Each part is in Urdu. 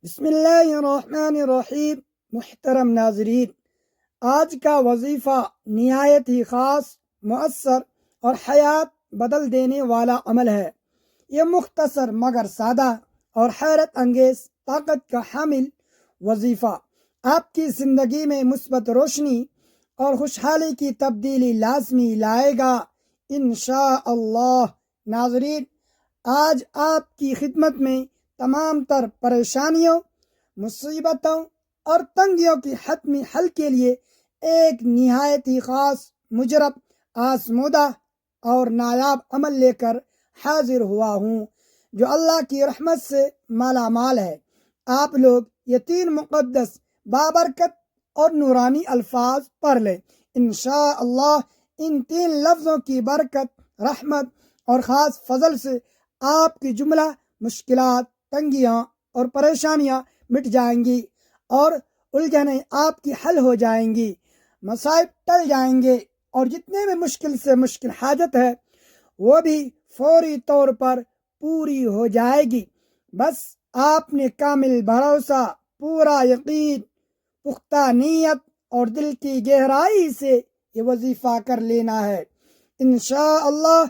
بسم اللہ الرحمن الرحیم۔ محترم ناظرین، آج کا وظیفہ نہایت ہی خاص، مؤثر اور حیات بدل دینے والا عمل ہے۔ یہ مختصر مگر سادہ اور حیرت انگیز طاقت کا حامل وظیفہ آپ کی زندگی میں مثبت روشنی اور خوشحالی کی تبدیلی لازمی لائے گا انشاءاللہ۔ ناظرین، آج آپ کی خدمت میں تمام تر پریشانیوں، مصیبتوں اور تنگیوں کی حتمی حل کے لیے ایک نہایت ہی خاص، مجرب، آزمودہ اور نایاب عمل لے کر حاضر ہوا ہوں، جو اللہ کی رحمت سے مالا مال ہے۔ آپ لوگ یہ 3 مقدس، بابرکت اور نورانی الفاظ پڑھ لیں۔ انشاءاللہ ان 3 لفظوں کی برکت، رحمت اور خاص فضل سے آپ کی جملہ مشکلات، تنگیاں اور پریشانیاں مٹ جائیں گی اور الجھنیں آپ کی حل ہو جائیں گی، مصائب ٹل جائیں گے اور جتنے بھی مشکل سے مشکل حاجت ہے وہ بھی فوری طور پر پوری ہو جائے گی۔ بس آپ نے کامل بھروسہ، پورا یقین، پختہ نیت اور دل کی گہرائی سے یہ وظیفہ کر لینا ہے۔ انشاءاللہ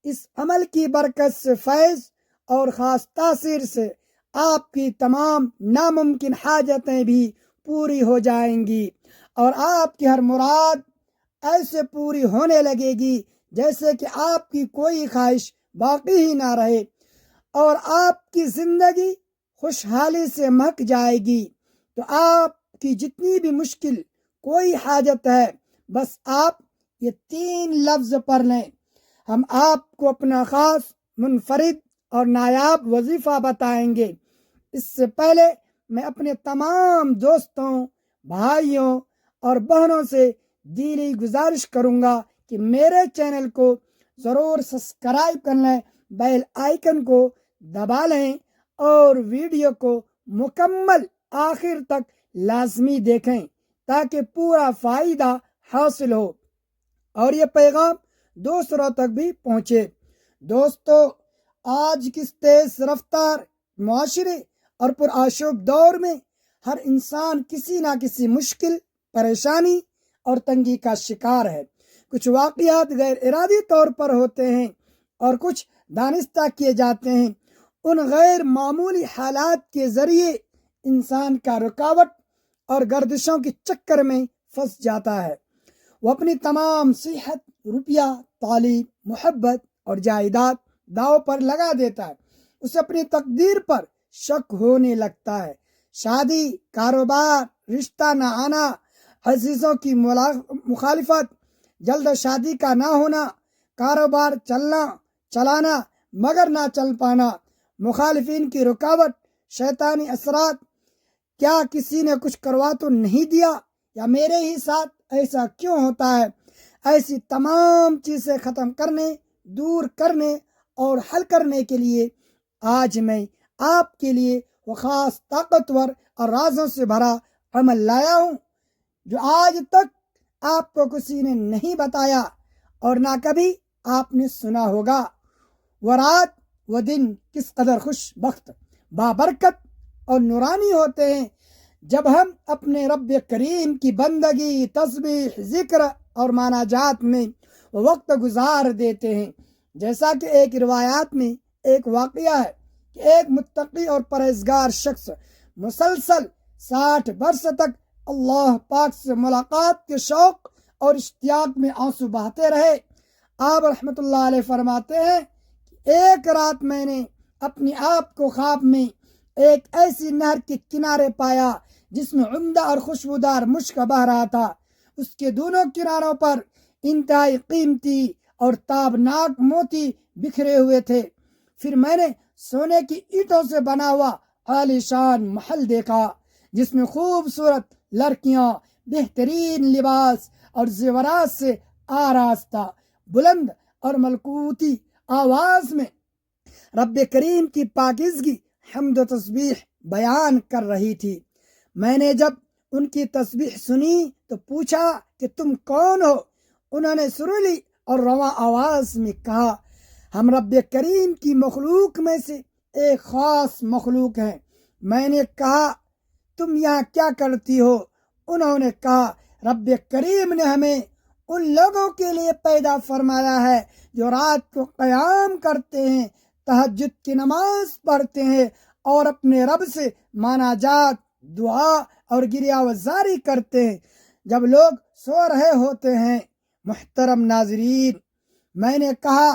اس عمل کی برکت سے، فیض اور خاص تاثیر سے آپ کی تمام ناممکن حاجتیں بھی پوری ہو جائیں گی اور آپ کی ہر مراد ایسے پوری ہونے لگے گی جیسے کہ آپ کی کوئی خواہش باقی ہی نہ رہے، اور آپ کی زندگی خوشحالی سے مہک جائے گی۔ تو آپ کی جتنی بھی مشکل کوئی حاجت ہے، بس آپ یہ 3 لفظ پڑھ لیں۔ ہم آپ کو اپنا خاص، منفرد اور نایاب وظیفہ بتائیں گے۔ اس سے پہلے میں اپنے تمام دوستوں، بھائیوں اور بہنوں سے دلی گزارش کروں گا کہ میرے چینل کو ضرور سبسکرائب کر لیں، بیل آئیکن کو دبا لیں اور ویڈیو کو مکمل آخر تک لازمی دیکھیں تاکہ پورا فائدہ حاصل ہو اور یہ پیغام دوسروں تک بھی پہنچے۔ دوستو، آج کس تیز رفتار معاشرے اور پرآشوب دور میں ہر انسان کسی نہ کسی مشکل، پریشانی اور تنگی کا شکار ہے۔ کچھ واقعات غیر ارادی طور پر ہوتے ہیں اور کچھ دانستہ کیے جاتے ہیں۔ ان غیر معمولی حالات کے ذریعے انسان کا رکاوٹ اور گردشوں کے چکر میں پھنس جاتا ہے۔ وہ اپنی تمام صحت، روپیہ، تعلیم، محبت اور جائیداد داؤ پر لگا دیتا ہے۔ اسے اپنی تقدیر پر شک ہونے لگتا ہے۔ شادی، کاروبار، رشتہ نہ آنا، عزیزوں کی مخالفت، جلد شادی کا نہ ہونا، کاروبار چلانا مگر نہ چل پانا، مخالفین کی رکاوٹ، شیطانی اثرات، کیا کسی نے کچھ کروا تو نہیں دیا، یا میرے ہی ساتھ ایسا کیوں ہوتا ہے، ایسی تمام چیزیں ختم کرنے، دور کرنے اور حل کرنے کے لیے آج میں آپ کے لیے وہ خاص، طاقتور اور رازوں سے بھرا عمل لایا ہوں جو آج تک آپ کو کسی نے نہیں بتایا اور نہ کبھی آپ نے سنا ہوگا۔ وہ رات، وہ دن کس قدر خوش بخت، بابرکت اور نورانی ہوتے ہیں جب ہم اپنے رب کریم کی بندگی، تسبیح، ذکر اور مناجات میں وقت گزار دیتے ہیں۔ جیسا کہ ایک روایات میں ایک واقعہ ہے کہ ایک متقی اور پرہیزگار شخص مسلسل 60 برس تک اللہ پاک سے ملاقات کے شوق اور اشتیاق میں آنسو بہاتے رہے۔ آپ رحمت اللہ علیہ فرماتے ہیں کہ ایک رات میں نے اپنے آپ کو خواب میں ایک ایسی نہر کے کنارے پایا جس میں عمدہ اور خوشبودار مشک بہہ رہا تھا۔ اس کے دونوں کناروں پر انتہائی قیمتی اور تابناک موتی بکھرے ہوئے تھے۔ پھر میں نے سونے کی اینٹوں سے بنا ہوا عالی شان محل دیکھا جس میں خوبصورت لڑکیاں بہترین لباس اور زیورات سے آراستہ، بلند اور ملکوتی آواز میں رب کریم کی پاکیزگی، حمد و تسبیح بیان کر رہی تھی۔ میں نے جب ان کی تسبیح سنی تو پوچھا کہ تم کون ہو؟ انہوں نے سریلی اور رواں آواز میں کہا، ہم رب کریم کی مخلوق میں سے ایک خاص مخلوق ہیں۔ میں نے کہا تم یہاں کیا کرتی ہو؟ انہوں نے کہا رب کریم نے ہمیں ان لوگوں کے لیے پیدا فرمایا ہے جو رات کو قیام کرتے ہیں، تہجد کی نماز پڑھتے ہیں اور اپنے رب سے مناجات، دعا اور گریہ وزاری کرتے ہیں جب لوگ سو رہے ہوتے ہیں۔ محترم ناظرین، میں نے کہا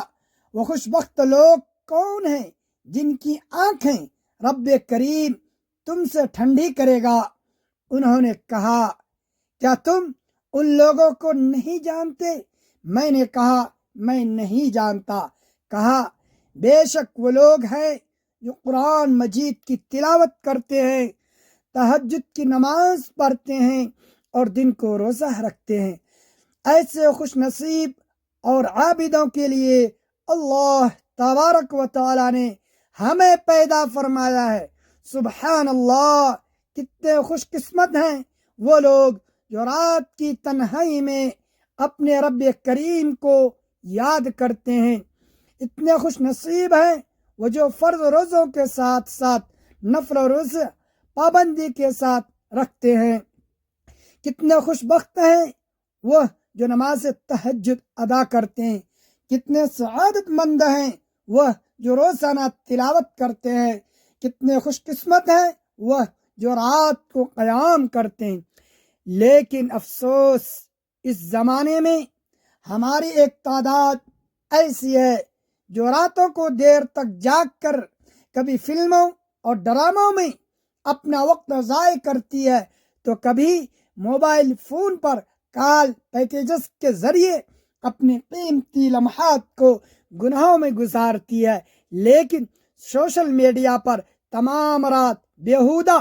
وہ خوش بخت لوگ کون ہیں جن کی آنکھیں رب کریم تم سے ٹھنڈی کرے گا؟ انہوں نے کہا کیا تم ان لوگوں کو نہیں جانتے؟ میں نے کہا میں نہیں جانتا۔ کہا بے شک وہ لوگ ہیں جو قرآن مجید کی تلاوت کرتے ہیں، تہجد کی نماز پڑھتے ہیں اور دن کو روزہ رکھتے ہیں۔ ایسے خوش نصیب اور عابدوں کے لیے اللہ تبارک و تعالی نے ہمیں پیدا فرمایا ہے۔ سبحان اللہ، کتنے خوش قسمت ہیں وہ لوگ جو رات کی تنہائی میں اپنے رب کریم کو یاد کرتے ہیں۔ اتنے خوش نصیب ہیں وہ جو فرض روزوں کے ساتھ ساتھ نفل روزے پابندی کے ساتھ رکھتے ہیں۔ کتنے خوش بخت ہیں وہ جو نماز تہجد ادا کرتے ہیں۔ کتنے سعادت مند ہیں وہ جو روزانہ تلاوت کرتے ہیں۔ کتنے خوش قسمت ہیں وہ جو رات کو قیام کرتے ہیں۔ لیکن افسوس، اس زمانے میں ہماری ایک تعداد ایسی ہے جو راتوں کو دیر تک جاگ کر کبھی فلموں اور ڈراموں میں اپنا وقت ضائع کرتی ہے تو کبھی موبائل فون پر کال پیکیجز کے ذریعے اپنے قیمتی لمحات کو گناہوں میں گزارتی ہے۔ لیکن سوشل میڈیا پر تمام رات بیہودہ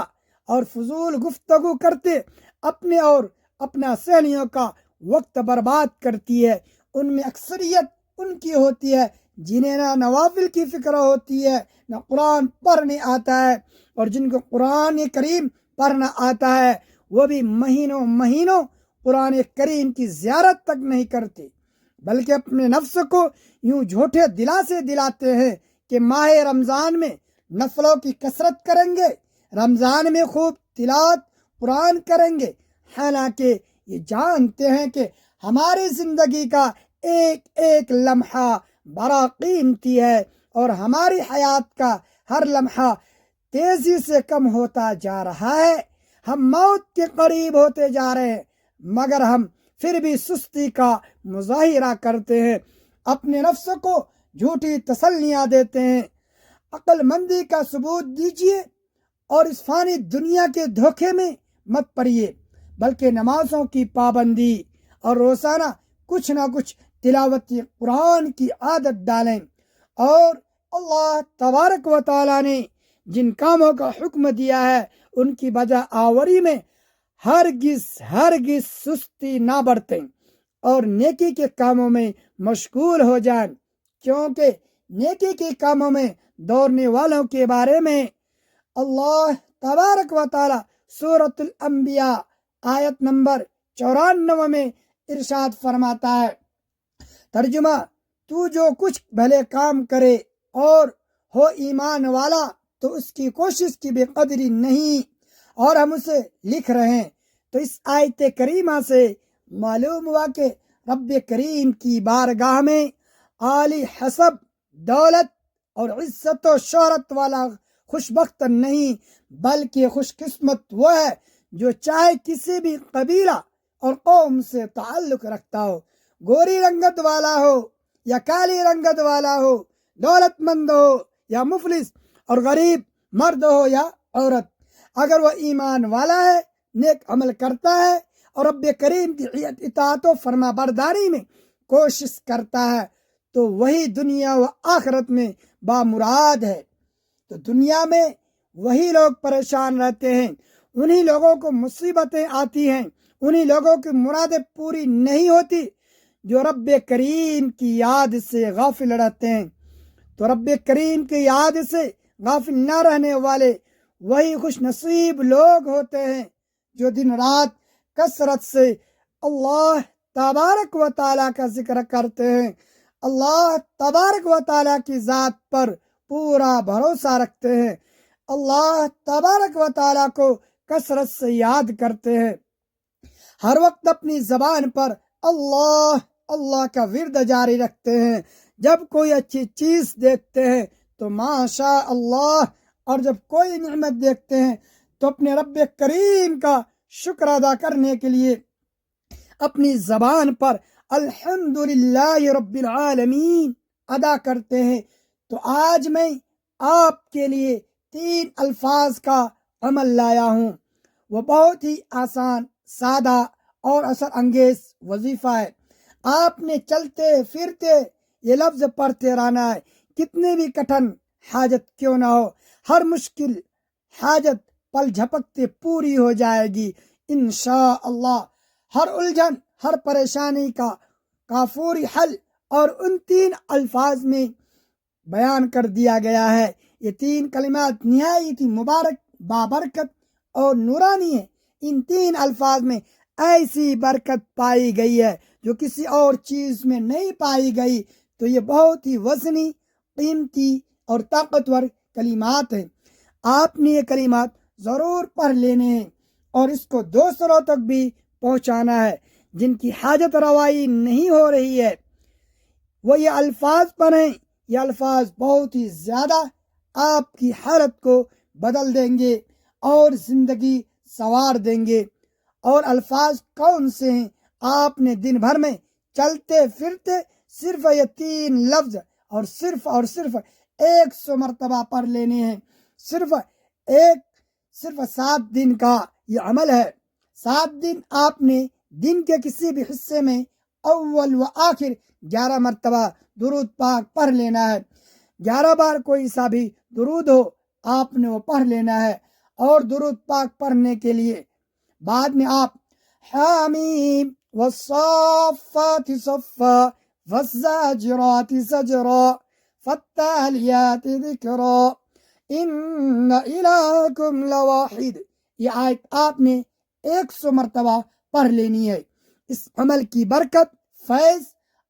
اور فضول گفتگو کرتے اپنے اور اپنا سہیلیوں کا وقت برباد کرتی ہے۔ ان میں اکثریت ان کی ہوتی ہے جنہیں نہ نوافل کی فکر ہوتی ہے، نہ قرآن پڑھنے آتا ہے، اور جن کو قرآن کریم پڑھنا آتا ہے وہ بھی مہینوں مہینوں قرآن کریم کی زیارت تک نہیں کرتے، بلکہ اپنے نفس کو یوں جھوٹے دلاسے دلاتے ہیں کہ ماہ رمضان میں نفلوں کی کثرت کریں گے، رمضان میں خوب تلاوت قرآن کریں گے، حالانکہ یہ جانتے ہیں کہ ہماری زندگی کا ایک ایک لمحہ بڑا قیمتی ہے اور ہماری حیات کا ہر لمحہ تیزی سے کم ہوتا جا رہا ہے۔ ہم موت کے قریب ہوتے جا رہے ہیں، مگر ہم پھر بھی سستی کا مظاہرہ کرتے ہیں، اپنے نفس کو جھوٹی تسلیاں دیتے ہیں۔ عقل مندی کا ثبوت دیجیے اور اس فانی دنیا کے دھوکے میں مت پڑیے، بلکہ نمازوں کی پابندی اور روزانہ کچھ نہ کچھ تلاوت قرآن کی عادت ڈالیں۔ اور اللہ تبارک و تعالی نے جن کاموں کا حکم دیا ہے ان کی بجا آوری میں ہرگز سستی نہ برتیں اور نیکی کے کاموں میں مشغول ہو جائیں، کیونکہ نیکی کے کاموں میں دوڑنے والوں کے بارے میں اللہ تبارک و تعالی سورۃ الانبیاء آیت نمبر 94 میں ارشاد فرماتا ہے۔ ترجمہ: تو جو کچھ بھلے کام کرے اور ہو ایمان والا تو اس کی کوشش کی بے قدری نہیں، اور ہم اسے لکھ رہے ہیں۔ تو اس آیت کریمہ سے معلوم ہوا کہ رب کریم کی بارگاہ میں عالی حسب، دولت اور عزت و شہرت والا خوش بخت نہیں، بلکہ خوش قسمت وہ ہے جو چاہے کسی بھی قبیلہ اور قوم سے تعلق رکھتا ہو، گوری رنگت والا ہو یا کالی رنگت والا ہو، دولت مند ہو یا مفلس، اور غریب مرد ہو یا عورت، اگر وہ ایمان والا ہے، نیک عمل کرتا ہے اور رب کریم کی اطاعت و فرما برداری میں کوشش کرتا ہے تو وہی دنیا و آخرت میں بامراد ہے۔ تو دنیا میں وہی لوگ پریشان رہتے ہیں، انہی لوگوں کو مصیبتیں آتی ہیں، انہی لوگوں کی مرادیں پوری نہیں ہوتی جو رب کریم کی یاد سے غافل رہتے ہیں۔ تو رب کریم کی یاد سے غافل نہ رہنے والے وہی خوش نصیب لوگ ہوتے ہیں جو دن رات کثرت سے اللہ تبارک و تعالیٰ کا ذکر کرتے ہیں، اللہ تبارک و تعالیٰ کی ذات پر پورا بھروسہ رکھتے ہیں، اللہ تبارک و تعالیٰ کو کثرت سے یاد کرتے ہیں، ہر وقت اپنی زبان پر اللہ اللہ کا ورد جاری رکھتے ہیں، جب کوئی اچھی چیز دیکھتے ہیں تو ماشاء اللہ، اور جب کوئی نعمت دیکھتے ہیں تو اپنے رب کریم کا شکر ادا کرنے کے لیے اپنی زبان پر الحمدللہ رب العالمین ادا کرتے ہیں۔ تو آج میں آپ کے لیے 3 الفاظ کا عمل لایا ہوں، وہ بہت ہی آسان، سادہ اور اثر انگیز وظیفہ ہے۔ آپ نے چلتے پھرتے یہ لفظ پڑھتے رہنا ہے، کتنے بھی کٹھن حاجت کیوں نہ ہو، ہر مشکل حاجت پل جھپکتے پوری ہو جائے گی انشاءاللہ۔ ہر الجھن، ہر پریشانی کا کافوری حل اور ان 3 الفاظ میں بیان کر دیا گیا ہے۔ یہ 3 کلمات نہایت ہی مبارک، بابرکت اور نورانی ہے۔ ان 3 الفاظ میں ایسی برکت پائی گئی ہے جو کسی اور چیز میں نہیں پائی گئی، تو یہ بہت ہی وزنی، قیمتی اور طاقتور کلمات ہیں۔ آپ نے یہ کلمات ضرور پڑھ لینے ہیں اور اس کو دوسروں تک بھی پہنچانا ہے، جن کی حاجت روائی نہیں ہو رہی ہے، وہ یہ الفاظ پڑھیں۔ یہ الفاظ بہت ہی زیادہ آپ کی حالت کو بدل دیں گے اور زندگی سنوار دیں گے۔ اور الفاظ کون سے ہیں؟ آپ نے دن بھر میں چلتے پھرتے صرف یہ 3 لفظ اور صرف 100 مرتبہ پڑھ لینے ہیں۔ صرف 7 دن کا یہ عمل ہے۔ 7 دن آپ نے دن کے کسی بھی حصے میں اول و آخر 11 مرتبہ درود پاک پڑھ لینا ہے۔ 11 بار کوئی سا بھی درود ہو آپ نے وہ پڑھ لینا ہے۔ اور درود پاک پڑھنے کے لیے بعد میں آپ حامیم والصافات صفا والزاجرات زجرا فالتاليات ذکرا ان الہکم لواحد، یہ آیت آپ نے 100 مرتبہ پڑھ لینی ہے۔ اس عمل کی برکت، فیض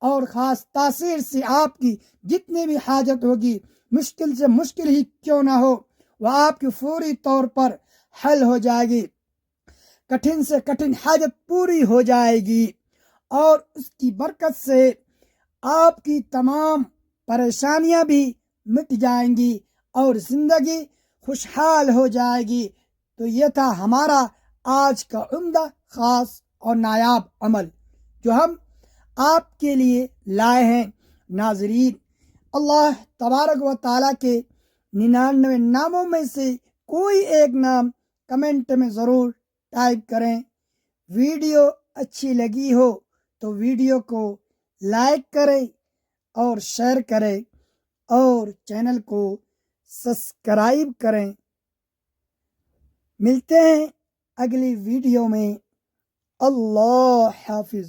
اور خاص تاثیر سے آپ کی جتنی بھی حاجت ہوگی، مشکل سے مشکل ہی کیوں نہ ہو، وہ آپ کی فوری طور پر حل ہو جائے گی، کٹھن سے کٹھن حاجت پوری ہو جائے گی، اور اس کی برکت سے آپ کی تمام پریشانیاں بھی مٹ جائیں گی اور زندگی خوشحال ہو جائے گی۔ تو یہ تھا ہمارا آج کا عمدہ، خاص اور نایاب عمل جو ہم آپ کے لیے لائے ہیں۔ ناظرین، اللہ تبارک و تعالیٰ کے 99 ناموں میں سے کوئی ایک نام کمنٹ میں ضرور ٹائپ کریں۔ ویڈیو اچھی لگی ہو تو ویڈیو کو لائک کریں اور شیئر کریں اور چینل کو سبسکرائب کریں۔ ملتے ہیں اگلی ویڈیو میں۔ اللہ حافظ۔